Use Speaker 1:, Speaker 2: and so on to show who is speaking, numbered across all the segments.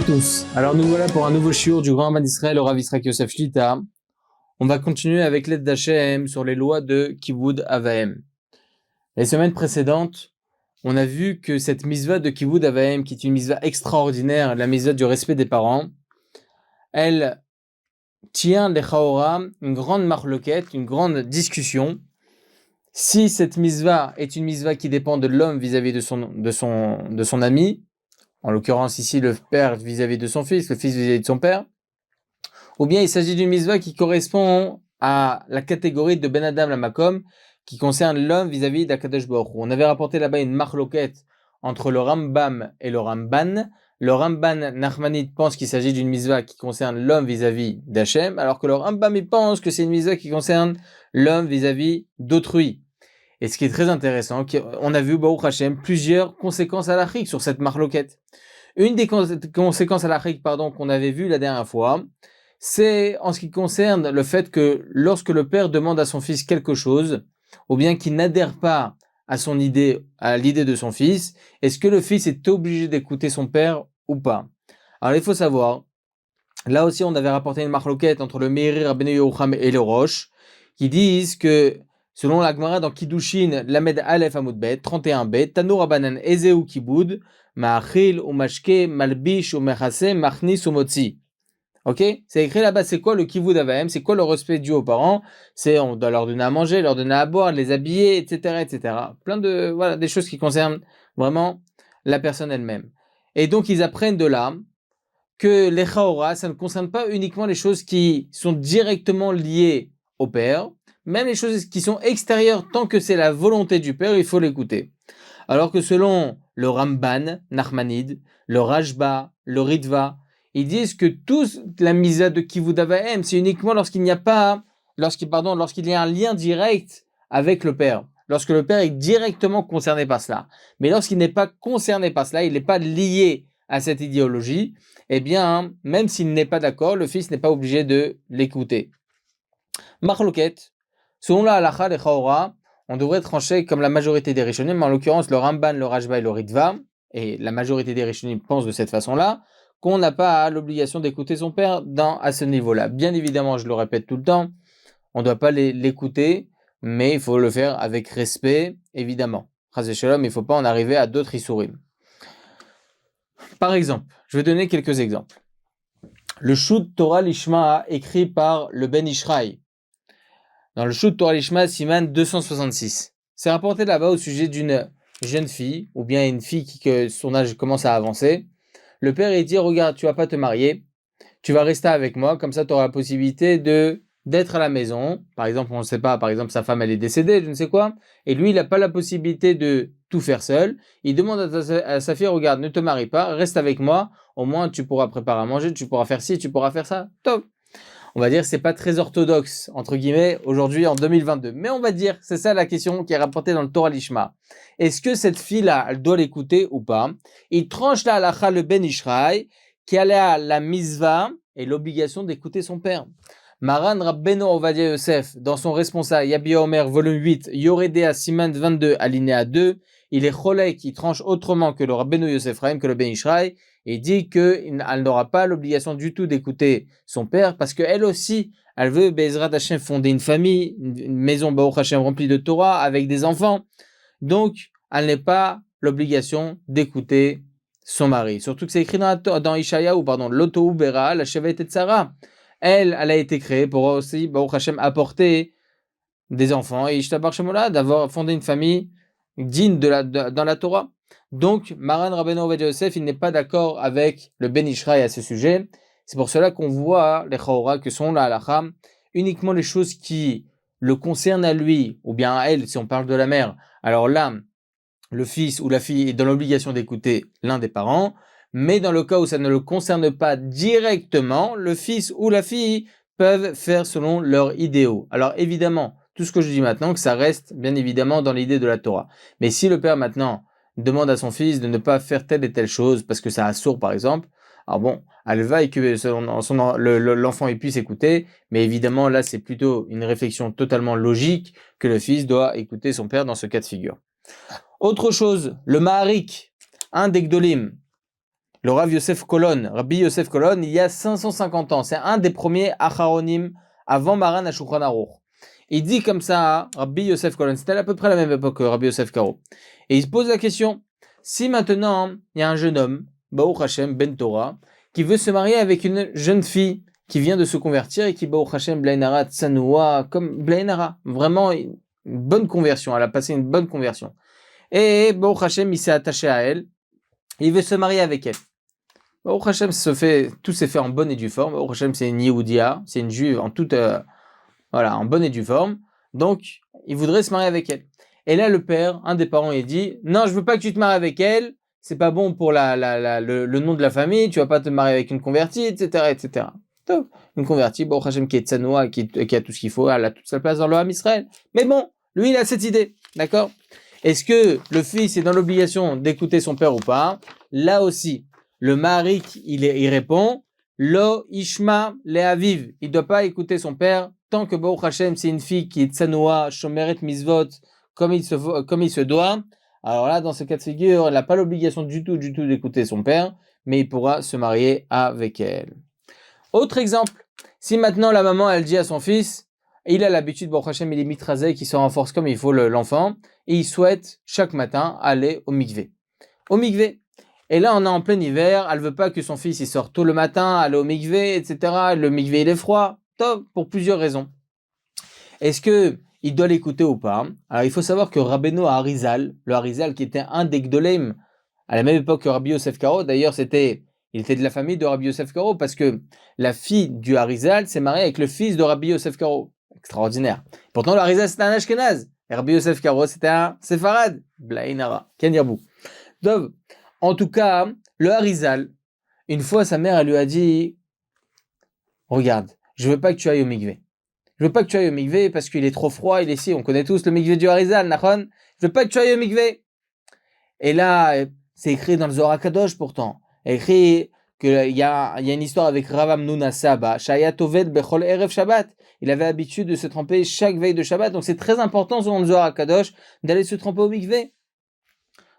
Speaker 1: tous. Alors nous voilà pour un nouveau shiur du grand Rabbin d'Israël, le Rav Yitzhak Yosef Shlita. On va continuer avec l'aide d'Hachem sur les lois de Kibud Avaim. Les semaines précédentes, on a vu que cette mitzvah de Kibud Avaim, qui est une mitzvah extraordinaire, la mitzvah du respect des parents, elle tient les Chaora une grande marloquette, une grande discussion. Si cette mitzvah est une mitzvah qui dépend de l'homme vis-à-vis de son ami, en l'occurrence ici le père vis-à-vis de son fils, le fils vis-à-vis de son père, ou bien il s'agit d'une mitzvah qui correspond à la catégorie de Ben Adam la Makom, qui concerne l'homme vis-à-vis d'Akadosh Baruch Hu. On avait rapporté là-bas une marloquette entre le Rambam et le Ramban. Le Ramban Nachmanide pense qu'il s'agit d'une mitzvah qui concerne l'homme vis-à-vis d'Hachem, alors que le Rambam il pense que c'est une mitzvah qui concerne l'homme vis-à-vis d'autrui. Et ce qui est très intéressant, on a vu Baruch Hashem plusieurs conséquences halachiques sur cette marloquette. Une des conséquences halachiques, qu'on avait vu la dernière fois, c'est en ce qui concerne le fait que lorsque le père demande à son fils quelque chose, ou bien qu'il n'adhère pas à son idée, à l'idée de son fils, est-ce que le fils est obligé d'écouter son père ou pas? Alors il faut savoir, là aussi on avait rapporté une marloquette entre le Meiri Rabbeinu Yerucham et le Roche, qui disent que selon la Gemara dans Kiddushin, Lamed Aleph Amud Bet, 31b, Tanu Rabbanan Ezeu Kibud, Ma'achil ou Mashke, Malbish ou Mechase, Machnis ou Motzi. Ok? C'est écrit là-bas, c'est quoi le Kibud Avaim? C'est quoi le respect dû aux parents? C'est on doit leur donner à manger, leur donner à boire, les habiller, etc., etc. Plein de, voilà, des choses qui concernent vraiment la personne elle-même. Et donc, ils apprennent de là que les Chaora, ça ne concerne pas uniquement les choses qui sont directement liées au père, même les choses qui sont extérieures, tant que c'est la volonté du père, il faut l'écouter. Alors que selon le Ramban, Nachmanide, le Rajba, le Ritva, ils disent que toute la misa de Kivud Avaim, c'est uniquement lorsqu'il y a un lien direct avec le père. Lorsque le père est directement concerné par cela. Mais lorsqu'il n'est pas concerné par cela, il n'est pas lié à cette idéologie, eh bien, même s'il n'est pas d'accord, le fils n'est pas obligé de l'écouter. Marloquette, selon la halacha, les Chaora, on devrait trancher comme la majorité des Rishonim, mais en l'occurrence le Ramban, le Rajba et le Ritva, et la majorité des Rishonim pensent de cette façon-là, qu'on n'a pas l'obligation d'écouter son père à ce niveau-là. Bien évidemment, je le répète tout le temps, on ne doit pas l'écouter, mais il faut le faire avec respect, évidemment. Chas v'shalom, il ne faut pas en arriver à d'autres isurim. Par exemple, je vais donner quelques exemples. Le Shut Torah Lishma écrit par le Ben Ishraï, dans le Shut Torah Lishma, Siman 266. C'est rapporté là-bas au sujet d'une jeune fille, ou bien une fille que son âge commence à avancer. Le père, il dit, regarde, tu vas pas te marier, tu vas rester avec moi, comme ça tu auras la possibilité d'être à la maison. Par exemple, on ne sait pas, par exemple, sa femme, elle est décédée, je ne sais quoi, et lui, il n'a pas la possibilité de tout faire seul. Il demande à sa fille, regarde, ne te marie pas, reste avec moi, au moins tu pourras préparer à manger, tu pourras faire ci, tu pourras faire ça, top. On va dire c'est pas très orthodoxe, entre guillemets, aujourd'hui en 2022. Mais on va dire, c'est ça la question qui est rapportée dans le Torah Lishma. Est-ce que cette fille-là, elle doit l'écouter ou pas? Il tranche la halacha le Ben Ishraï, qui a la misva et l'obligation d'écouter son père. Maran Rabbeinu Ovadia Yosef, dans son responsable Yabi Omer, volume 8, Yoredea Siman 22, alinéa 2, il est cholek qui tranche autrement que le Rabbeinu Yosef Chaim, que le Ben Ishraï, et dit qu'elle n'aura pas l'obligation du tout d'écouter son père, parce qu'elle aussi, elle veut, Bezrat Hashem, fonder une famille, une maison Baruch Hashem remplie de Torah, avec des enfants. Donc, elle n'a pas l'obligation d'écouter son mari. Surtout que c'est écrit dans Ishayahu, l'Otohu Bera, la Shevet Etzara. Elle a été créée pour aussi, Baruch Hashem, apporter des enfants, et Ishtabar Shemola, d'avoir fondé une famille digne dans la Torah. Donc, Maran Rabbeinu Ovadia Yosef, il n'est pas d'accord avec le Ben Ishraï à ce sujet. C'est pour cela qu'on voit les Chaora que sont la halacha, uniquement les choses qui le concernent à lui, ou bien à elle, si on parle de la mère. Alors là, le fils ou la fille est dans l'obligation d'écouter l'un des parents, mais dans le cas où ça ne le concerne pas directement, le fils ou la fille peuvent faire selon leurs idéaux. Alors évidemment, tout ce que je dis maintenant, que ça reste bien évidemment dans l'idée de la Torah. Mais si le père maintenant demande à son fils de ne pas faire telle et telle chose parce que ça a sourd par exemple, alors bon, elle va et que l'enfant puisse écouter, mais évidemment là c'est plutôt une réflexion totalement logique que le fils doit écouter son père dans ce cas de figure. Autre chose, le Maharik, un des Gdolim, le Rav Yosef Kolon, Rabbi Yosef Kolon, il y a 550 ans. C'est un des premiers Acharonim avant Maran à Shulchan Aruch. Il dit comme ça, Rabbi Yosef Kolon, c'était à peu près la même époque que Rabbi Yosef Karo. Et il se pose la question, si maintenant il y a un jeune homme, Baruch Hashem Ben Torah, qui veut se marier avec une jeune fille qui vient de se convertir et qui, Baruch Hashem Blainara Tsanoua, comme Blainara, vraiment une bonne conversion, elle a passé une bonne conversion. Et Baruch Hashem, il s'est attaché à elle, il veut se marier avec elle. Baruch Hashem, tout s'est fait en bonne et due forme. Baruch Hashem, c'est une Yehoudia, c'est une juive en toute, en bonne et due forme. Donc, il voudrait se marier avec elle. Et là, le père, un des parents, il dit, non, je veux pas que tu te maries avec elle, c'est pas bon pour le nom de la famille, tu vas pas te marier avec une convertie, etc., etc. Donc, une convertie, Baruch Hashem, qui est tsanoua, qui a tout ce qu'il faut, elle a toute sa place dans le Ham Israël. Mais bon, lui, il a cette idée, d'accord? Est-ce que le fils est dans l'obligation d'écouter son père ou pas? Là aussi, le mari, il répond, Lo Ishma Le Aviv. Il ne doit pas écouter son père tant que Baruch Hashem, c'est une fille qui est tsanoua, shomeret misvot, comme il se doit. Alors là, dans ce cas de figure, il n'a pas l'obligation du tout d'écouter son père, mais il pourra se marier avec elle. Autre exemple, si maintenant la maman, elle dit à son fils, il a l'habitude, Baruch Hashem, il est mitrasé, qui se renforce comme il faut l'enfant, et il souhaite chaque matin aller au mikvé. Au mikvé. Et là, on est en plein hiver, elle veut pas que son fils il sorte tôt le matin, aller au mikvé, etc. Le mikvé, il est froid. Top, pour plusieurs raisons. Est-ce que il doit l'écouter ou pas? Alors, il faut savoir que Rabbeinu Harizal, le Harizal qui était un des Gdolem, à la même époque que Rabbi Yosef Karo, d'ailleurs, il était de la famille de Rabbi Yosef Karo, parce que la fille du Harizal s'est mariée avec le fils de Rabbi Yosef Karo. Extraordinaire. Pourtant, le Harizal, c'était un Ashkenaz. Et Rabbi Yosef Karo, c'était un Sefarad. Blainara. Ken Yerbou. Donc, en tout cas, le Harizal, une fois, sa mère, elle lui a dit, regarde, je veux pas que tu ailles au mikvé. Je veux pas que tu ailles au mikvé parce qu'il est trop froid, il est ici. On connaît tous le mikvé du Harizal, Nachon. Je veux pas que tu ailles au mikvé. Et là, c'est écrit dans le Zohar HaKadosh pourtant. Écrit qu'il y a une histoire avec Rav Amnuna Saba, Shaya Toved Bechol Erev Shabbat. Il avait l'habitude de se tremper chaque veille de Shabbat. Donc c'est très important selon le Zohar HaKadosh d'aller se tremper au mikvé.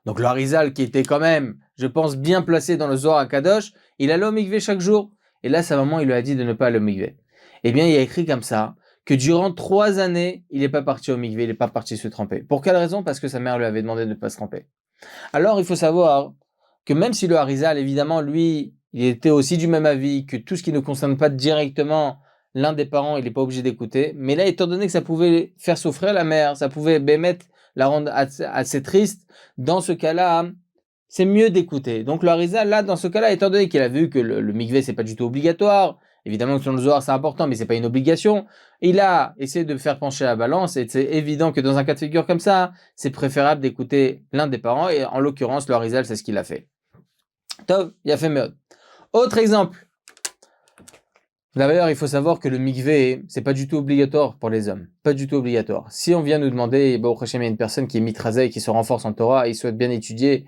Speaker 1: Donc le Harizal, qui était quand même, je pense, bien placé dans le Zohar HaKadosh, il allait au mikvé chaque jour. Et là, sa maman, il lui a dit de ne pas aller au mikvé. Eh bien, il y a écrit comme ça, que durant 3 années, il n'est pas parti au mikvé, il n'est pas parti se tremper. Pour quelle raison? Parce que sa mère lui avait demandé de ne pas se tremper. Alors, il faut savoir que même si le Harizal, évidemment, lui, il était aussi du même avis, que tout ce qui ne concerne pas directement l'un des parents, il n'est pas obligé d'écouter. Mais là, étant donné que ça pouvait faire souffrir la mère, ça pouvait la rendre assez triste, dans ce cas-là, c'est mieux d'écouter. Donc le Harizal, là, dans ce cas-là, étant donné qu'il a vu que le mikvé, c'est pas du tout obligatoire, évidemment que sur le Zohar, c'est important, mais c'est pas une obligation, il a essayé de faire pencher la balance, et c'est évident que dans un cas de figure comme ça, c'est préférable d'écouter l'un des parents, et en l'occurrence, le Harizal, c'est ce qu'il a fait. Tov, il a fait meod. Autre exemple. D'ailleurs, il faut savoir que le mikvé, c'est pas du tout obligatoire pour les hommes. Pas du tout obligatoire. Si on vient nous demander, au Hashem, il y a une personne qui est mitrasée, qui se renforce en Torah, il souhaite bien étudier,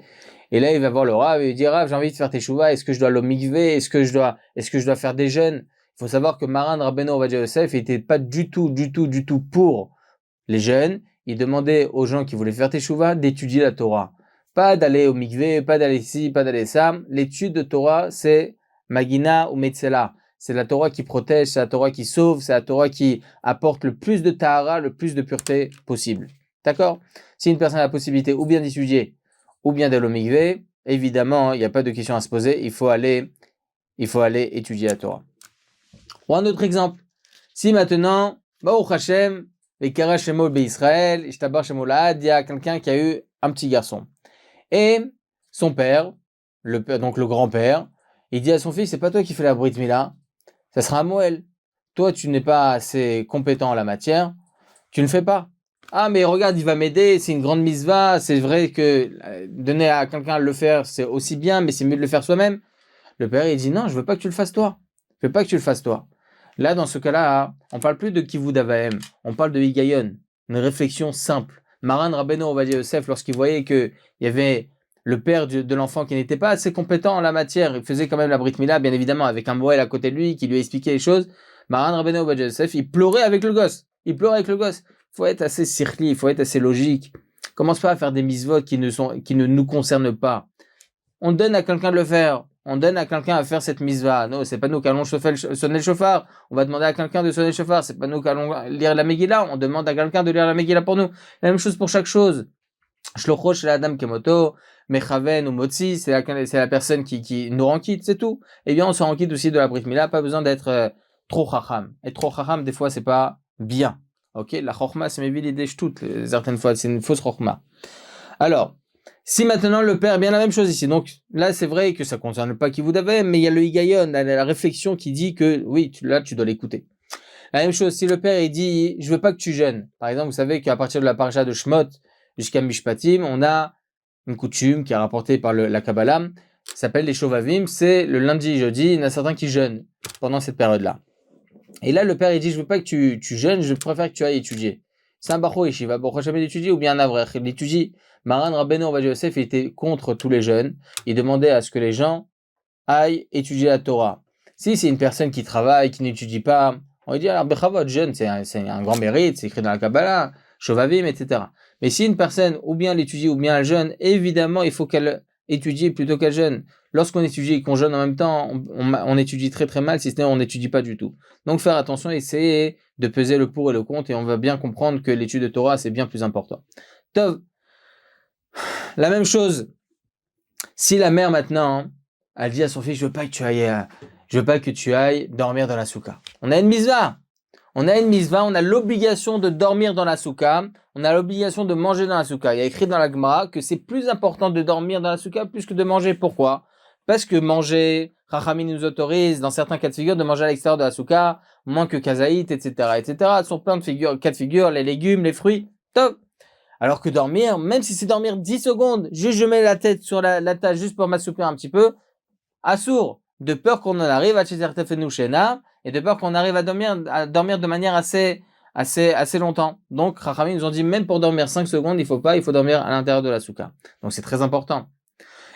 Speaker 1: et là, il va voir le Rav et il dit, Rav, j'ai envie de faire teshuva, est-ce que je dois aller au mikvé, est-ce que je dois faire des jeûnes? Il faut savoir que Maran Rabbeinu Ovadia Yosef était pas du tout pour les jeûnes. Il demandait aux gens qui voulaient faire teshuva d'étudier la Torah. Pas d'aller au mikvé, pas d'aller ici, pas d'aller ça. L'étude de Torah, c'est Magina ou Metzela. C'est la Torah qui protège, c'est la Torah qui sauve, c'est la Torah qui apporte le plus de tahara, le plus de pureté possible. D'accord? Si une personne a la possibilité ou bien d'étudier, ou bien d'aller au mikvé, évidemment, il n'y a pas de question à se poser, il faut aller étudier la Torah. Ou un autre exemple. Si maintenant, Baruch Hashem, Vekara Shemol Be'Israël, Ishtabar Shemol Had, il y a quelqu'un qui a eu un petit garçon. Et son père, donc le grand-père, il dit à son fils, c'est pas toi qui fais la Brit Mila, ça sera à Moël. Toi, tu n'es pas assez compétent en la matière, tu ne fais pas. Ah, mais regarde, il va m'aider, c'est une grande mitzvah, c'est vrai que donner à quelqu'un de le faire, c'est aussi bien, mais c'est mieux de le faire soi-même. Le père, il dit, non, je veux pas que tu le fasses toi. Je veux pas que tu le fasses toi. Là, dans ce cas-là, on parle plus de Kivud Avahem, on parle de Higayon, une réflexion simple. Maran Rabbeinu Ovadia Yosef, lorsqu'il voyait qu'il y avait le père de l'enfant qui n'était pas assez compétent en la matière, il faisait quand même la Brit Mila, bien évidemment, avec un Moël à côté de lui, qui lui expliquait les choses. Maran Rabbeinu Ovadia Yosef, il pleurait avec le gosse. Il faut être assez circli, il faut être assez logique. Commence pas à faire des misvotes qui ne nous concernent pas. On donne à quelqu'un de le faire. on donne à quelqu'un à faire cette mitzvah. Non, c'est pas nous qui allons sonner le chauffard. On va demander à quelqu'un de sonner le chauffard. C'est pas nous qui allons lire la Megillah. On demande à quelqu'un de lire la Megillah pour nous. La même chose pour chaque chose. Shlocho shel Adam kemoto, mechaven ou motzi, c'est la personne qui nous rend quitte, c'est tout. Eh bien, on se rend quitte aussi de la Brit Mila, pas besoin d'être trop chacham. Être trop chacham, des fois, c'est pas bien. Ok, la chorma, c'est mes villes des toutes, certaines fois, c'est une fausse chorma. Alors, si maintenant le père, bien la même chose ici. Donc là, c'est vrai que ça concerne pas qui vous avez, mais il y a le higayon, la réflexion qui dit que oui, là, tu dois l'écouter. La même chose, si le père il dit, je veux pas que tu jeûnes. Par exemple, vous savez qu'à partir de la parasha de Shmot jusqu'à Mishpatim, on a une coutume qui est rapportée par la Kabbalah, qui s'appelle les Shovavim. C'est le lundi, jeudi, il y en a certains qui jeûnent pendant cette période-là. Et là, le père il dit, je veux pas que tu jeûnes, je préfère que tu ailles étudier. C'est un bachor yeshiva, Baruch Hashem d'étudier ou bien un avrech. Il étudie. Maran Rabbeinu Ovadia Yosef il était contre tous les jeunes. Il demandait à ce que les gens aillent étudier la Torah. Si c'est une personne qui travaille, qui n'étudie pas, on lui dit alors bechavot, jeune, c'est un grand mérite, c'est écrit dans la Kabbalah, Shovavim, etc. Mais si une personne ou bien l'étudie ou bien elle jeûne, évidemment il faut qu'elle étudie plutôt qu'elle jeûne. Lorsqu'on étudie et qu'on jeûne en même temps, on étudie très très mal, si ce n'est on n'étudie pas du tout. Donc faire attention, essayer de peser le pour et le contre et on va bien comprendre que l'étude de Torah c'est bien plus important. Tov, la même chose, si la mère maintenant, elle dit à son fils, je veux pas que tu ailles dormir dans la souka. On a une mitzvah. On a l'obligation de dormir dans la souka. On a l'obligation de manger dans la souka. Il y a écrit dans la Gemara que c'est plus important de dormir dans la souka plus que de manger. Pourquoi? Parce que manger, Chachamim nous autorise, dans certains cas de figure, de manger à l'extérieur de la souka, moins que kazaït, etc., etc. Ce sont plein de cas de figure, les légumes, les fruits, top. Alors que dormir, même si c'est dormir 10 secondes, juste je mets la tête sur la tâche juste pour m'assoupir un petit peu, assourd, de peur qu'on en arrive à Shena, et de peur qu'on arrive à dormir de manière assez longtemps. Donc, Chachamim nous ont dit, même pour dormir 5 secondes, il faut dormir à l'intérieur de la souka. Donc, c'est très important.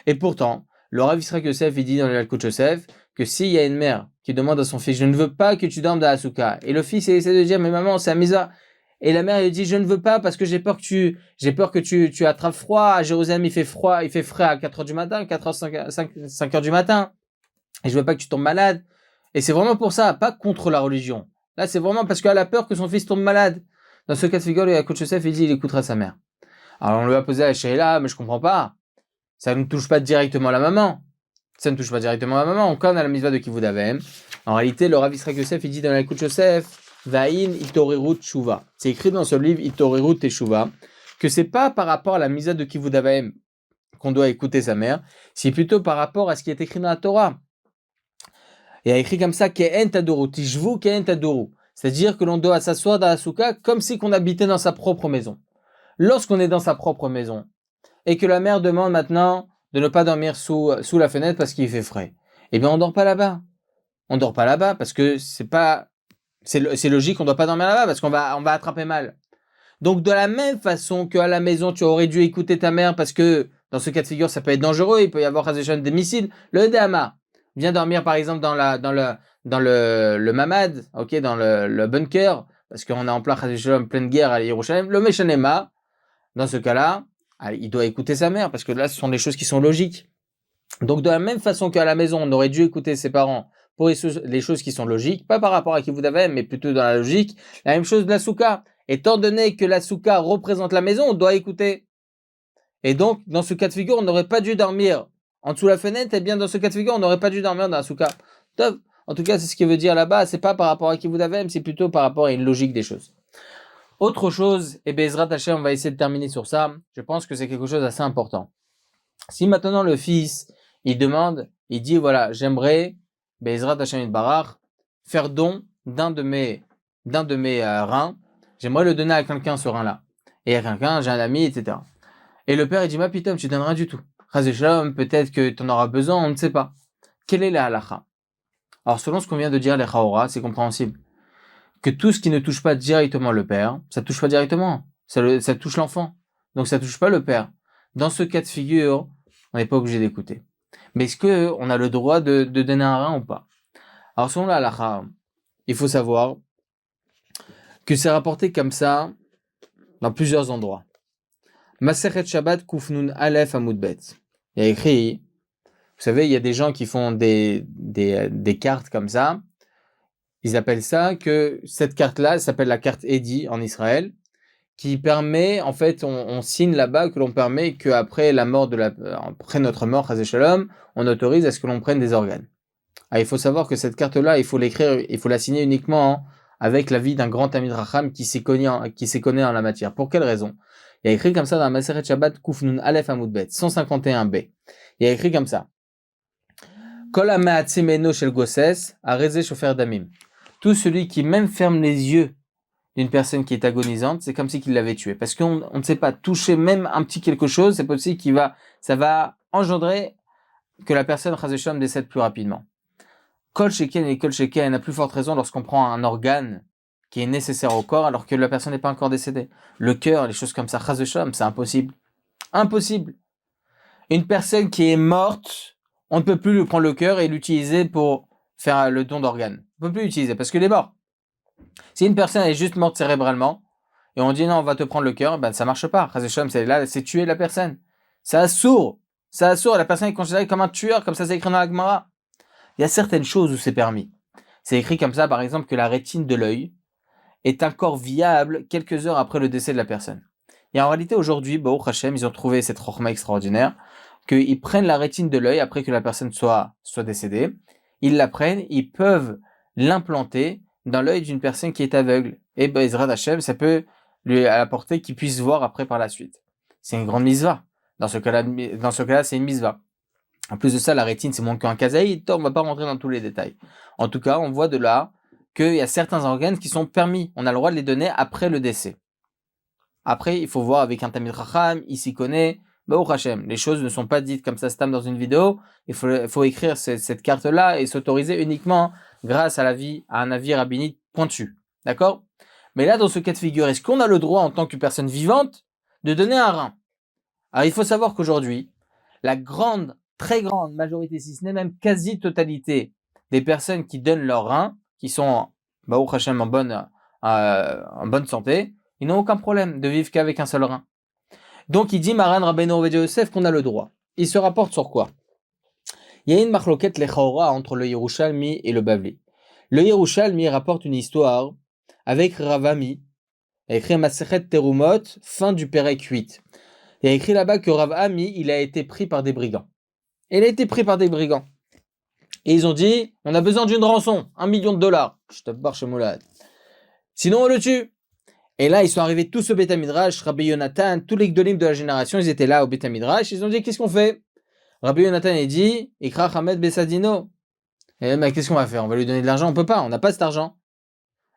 Speaker 1: Et pourtant, le Rav Yitzhak Yosef, il dit dans le Yalkut Yosef, que s'il y a une mère qui demande à son fils, je ne veux pas que tu dormes dans la souka, et le fils, il essaie de dire, mais maman, c'est Amisa. Et la mère, elle dit, je ne veux pas parce que j'ai peur que tu attrapes froid. À Jérusalem, il fait frais à 4 heures du matin, 4 heures, 5 heures du matin. Et je veux pas que tu tombes malade. Et c'est vraiment pour ça, pas contre la religion. Là, c'est vraiment parce qu'elle a peur que son fils tombe malade. Dans ce cas de figure, le coach Joseph, il dit, il écoutera sa mère. Alors, on lui a posé à Sheila, mais je comprends pas. Ça ne touche pas directement la maman. Ça ne touche pas directement la maman. Encore, on a la mitzvah de Kivud Avem. En réalité, le Rav Yitzhak Yosef, il dit dans le coach Joseph, Vaïn Itorerut Shuva. C'est écrit dans ce livre Itorerut Teshuva que c'est pas par rapport à la mitzvah de Kivud Avem qu'on doit écouter sa mère, c'est plutôt par rapport à ce qui est écrit dans la Torah. Il y a écrit comme ça Ke'en Tadoru, Tishvu Ke'en Tadoru. C'est-à-dire que l'on doit s'asseoir dans la souka comme si qu'on habitait dans sa propre maison. Lorsqu'on est dans sa propre maison et que la mère demande maintenant de ne pas dormir sous la fenêtre parce qu'il fait frais, eh bien on dort pas là-bas. On dort pas là-bas parce que c'est logique, on ne doit pas dormir là-bas parce qu'on va attraper mal. Donc, de la même façon qu'à la maison, tu aurais dû écouter ta mère parce que dans ce cas de figure, ça peut être dangereux, il peut y avoir des missiles. Le Dama vient dormir, par exemple, dans le Mamad, ok, dans le bunker, parce qu'on est en pleine guerre à Yerushalayim. Le Meshanema, dans ce cas-là, il doit écouter sa mère parce que là, ce sont des choses qui sont logiques. Donc, de la même façon qu'à la maison, on aurait dû écouter ses parents pour les choses qui sont logiques, pas par rapport à qui vous avez, mais plutôt dans la logique. La même chose de la souka. Étant donné que la souka représente la maison, on doit écouter. Et donc, dans ce cas de figure, on n'aurait pas dû dormir en dessous de la fenêtre, et bien dans ce cas de figure, on n'aurait pas dû dormir dans la souka. Top. En tout cas, c'est ce qu'il veut dire là-bas, c'est pas par rapport à qui vous avez, mais c'est plutôt par rapport à une logique des choses. Autre chose, et Bezrat Hashem, on va essayer de terminer sur ça, je pense que c'est quelque chose d'assez important. Si maintenant le fils, il demande, il dit, voilà, j'aimerais, Bezrat Hashem Barach, faire don d'un de mes reins, j'aimerais le donner à quelqu'un ce rein-là. Et à quelqu'un, j'ai un ami, etc. Et le père, il dit, ma pitom, tu donnes rien du tout. Chazé Shalom, peut-être que tu en auras besoin, on ne sait pas. Quelle est la halacha? Alors, selon ce qu'on vient de dire, les chaora, c'est compréhensible. Que tout ce qui ne touche pas directement le père, ça touche pas directement. Ça touche l'enfant. Donc, ça touche pas le père. Dans ce cas de figure, on n'est pas obligé d'écouter. Mais est-ce qu'on a le droit de donner un rein ou pas? Alors, selon la halacha, il faut savoir que c'est rapporté comme ça dans plusieurs endroits. Masechet Shabbat Kufnun Aleph Amud Bet. Il y a écrit, vous savez, il y a des gens qui font des cartes comme ça. Ils appellent ça que cette carte-là s'appelle la carte Edi en Israël, qui permet, en fait, on signe là-bas que l'on permet qu'après la mort après notre mort, Chazé Shalom, on autorise à ce que l'on prenne des organes. Ah, il faut savoir que cette carte-là, il faut l'écrire, il faut la signer uniquement avec l'avis d'un grand Talmid Racham qui s'y connaît en la matière. Pour quelle raison? Il y a écrit comme ça dans la Maseret Shabbat Kuf Nun Aleph Amud Bet 151b. Il y a écrit comme ça. Kol ha'me'atzimeno shel gosses arezeh shofer damim. Tout celui qui même ferme les yeux d'une personne qui est agonisante, c'est comme si qu'il l'avait tué. Parce qu'on ne sait pas toucher même un petit quelque chose, c'est possible ça va engendrer que la personne, Chazé Shalom, décède plus rapidement. Kol sheken et kol sheken, à plus forte raison lorsqu'on prend un organe qui est nécessaire au corps alors que la personne n'est pas encore décédée. Le cœur, les choses comme ça, Chazé Shalom, c'est impossible. Impossible. Une personne qui est morte, on ne peut plus lui prendre le cœur et l'utiliser pour faire le don d'organes. On ne peut plus l'utiliser parce qu'il est mort. Si une personne est juste morte cérébralement et on dit non, on va te prendre le cœur, ben ça marche pas. Chazé Shalom, c'est tuer la personne. C'est assourd. C'est assourd. La personne est considérée comme un tueur, comme ça c'est écrit dans la Gemara. Il y a certaines choses où c'est permis. C'est écrit comme ça, par exemple, que la rétine de l'œil est encore viable quelques heures après le décès de la personne. Et en réalité, aujourd'hui, Baruch Hashem, ils ont trouvé cette chokhma extraordinaire, qu'ils prennent la rétine de l'œil après que la personne soit décédée. Ils la prennent, ils peuvent l'implanter dans l'œil d'une personne qui est aveugle. Et Bezrat Hashem, ça peut lui apporter qu'il puisse voir après par la suite. C'est une grande misva. Dans ce cas-là, c'est une misva. En plus de ça, la rétine, c'est moins qu'un kazaïd. On ne va pas rentrer dans tous les détails. En tout cas, on voit de là qu'il y a certains organes qui sont permis. On a le droit de les donner après le décès. Après, il faut voir avec un Talmid Chacham, il s'y connaît. Baruch Hashem, les choses ne sont pas dites comme ça, stam dans une vidéo. Il faut écrire cette carte-là et s'autoriser uniquement grâce à un avis rabbinique pointu. D'accord? Mais là, dans ce cas de figure, est-ce qu'on a le droit, en tant que personne vivante, de donner un rein? Alors, il faut savoir qu'aujourd'hui, la très grande majorité, si ce n'est même quasi-totalité des personnes qui donnent leur rein, qui sont, Baruch Hashem, en bonne santé, ils n'ont aucun problème de vivre qu'avec un seul rein. Donc, il dit, Maran Rabbeinu Ovadia Yosef, qu'on a le droit. Il se rapporte sur quoi? Il y a une marloquette lechaora entre le Yerushalmi et le Bavli. Le Yerushalmi rapporte une histoire avec Rav Ami, il a écrit Masechet Terumot, fin du Pérek 8. Il a écrit là-bas que Rav Ami, il a été pris par des brigands. Il a été pris par des brigands. Et ils ont dit, on a besoin d'une rançon, $1 million. Je te barre chez Moulad. Sinon, on le tue. Et là, ils sont arrivés tous au Beth Midrash, Rabbi Yonatan, tous les gdolim de la génération, ils étaient là au Beth Midrash. Ils ont dit, qu'est-ce qu'on fait? Rabbi Yonatan a dit, Ikra Hamed Bessadino. Et mais qu'est-ce qu'on va faire? On va lui donner de l'argent? On peut pas, on n'a pas cet argent.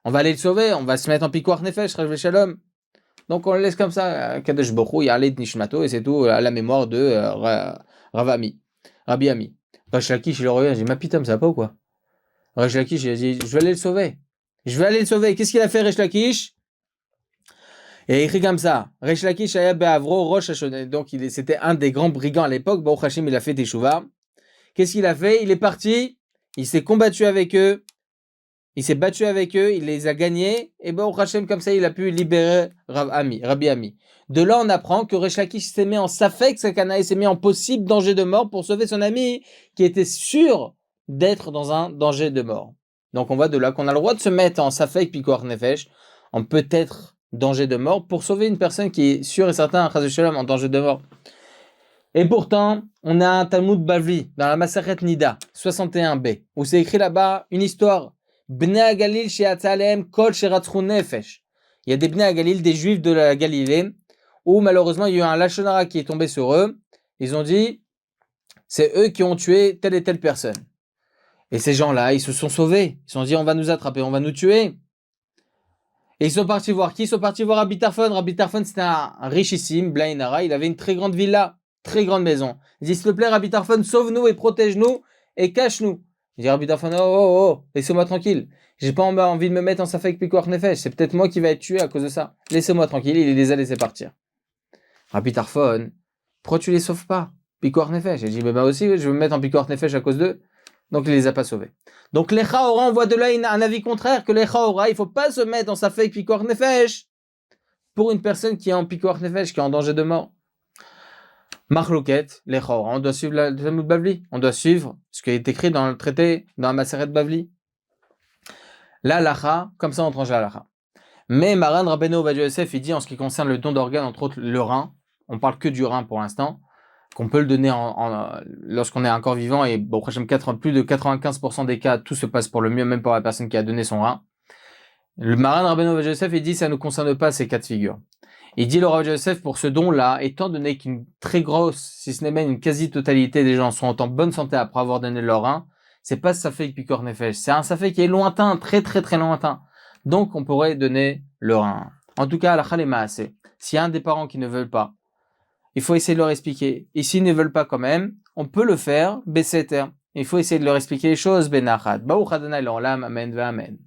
Speaker 1: On va aller le sauver, on va se mettre en pikoar nefesh, Rav Shalom. Donc on le laisse comme ça, Kadosh Borou, Yarlet Nishmato, et c'est tout à la mémoire de Rabbi Ami. Resh Lakish, il le revient, j'ai dit, ma pitam, ça va pas ou quoi? Resh Lakish, il a dit, je vais aller le sauver. Je vais aller le sauver. Qu'est-ce qu'il a fait, Resh Lakish? Il a écrit comme ça. Resh Lakish Aya Be'avro Rosh Hashanah. Donc c'était un des grands brigands à l'époque. Baruch Hashem, il a fait des chouvas. Qu'est-ce qu'il a fait? Il est parti, il s'est combattu avec eux, il s'est battu avec eux, il les a gagnés, et Baruch Hashem, comme ça, il a pu libérer Rabbi Ami. De là, on apprend que Resh Lakish s'est mis en safek sakana, il s'est mis en possible danger de mort pour sauver son ami qui était sûr d'être dans un danger de mort. Donc on voit de là qu'on a le droit de se mettre en safek pikoar nefesh, en peut-être danger de mort, pour sauver une personne qui est sûre et certain, Chazé Shalom, en danger de mort. Et pourtant, on a un Talmud Bavli, dans la Masachet Nida, 61b, où c'est écrit là-bas une histoire. Bnei Agalil she'atzalem kol sheratzchu nefesh. Il y a des Bnei Agalil, des Juifs de la Galilée, où malheureusement il y a eu un Lachon Hara qui est tombé sur eux. Ils ont dit, c'est eux qui ont tué telle et telle personne. Et ces gens-là, ils se sont sauvés. Ils se sont dit, on va nous attraper, on va nous tuer. Et ils sont partis voir qui? Ils sont partis voir Rabbi Tarfon. Rabbi Tarfon, c'était un richissime, Blain Hara. Il avait une très grande villa, très grande maison. Il dit, s'il te plaît, Rabbi Tarfon, sauve-nous et protège-nous et cache-nous. Il dit, Rabbi Tarfon, oh, laissez-moi tranquille. J'ai pas envie de me mettre en safek pikoar nefesh. C'est peut-être moi qui vais être tué à cause de ça. Laissez-moi tranquille. Il les a laissés partir. Rabbi Tarfon, pourquoi tu les sauves pas? Pikoar nefesh. Il dit, bah aussi, je vais me mettre en pikoar nefesh à cause d'eux. Donc il les a pas sauvés. Donc les Chaora, on voit de là un avis contraire, que les Chaora, il faut pas se mettre en safek pikoar nefesh pour une personne qui est en pikoar nefesh, qui est en danger de mort. Marloquette, les Chor. On doit suivre le Talmud Bavli. On doit suivre ce qui est écrit dans le traité, dans la Maseret Bavli. La Lacha, comme ça on tranche la Lacha. Mais Maran Rabbeinu Ovadia Yosef, il dit en ce qui concerne le don d'organes, entre autres le rein, on parle que du rein pour l'instant, qu'on peut le donner lorsqu'on est encore vivant, et bon, prochain plus de 95% des cas, tout se passe pour le mieux, même pour la personne qui a donné son rein. Le Maran Rabbeinu Ovadia Yosef, il dit ça ne nous concerne pas ces cas de figure. Il dit le Rav Yosef pour ce don-là, étant donné qu'une très grosse, si ce n'est même une quasi-totalité des gens sont en bonne santé après avoir donné leur rein, c'est pas Safek Pikor Nefesh, c'est un Safek qui est lointain, très très très lointain. Donc on pourrait donner le rein. En tout cas, la Khalema assez. S'il y a un des parents qui ne veulent pas, il faut essayer de leur expliquer. Et s'ils ne veulent pas quand même, on peut le faire, Besseter. Il faut essayer de leur expliquer les choses, Benachat. Baruch Adonai l'Olam, Amen, Amen.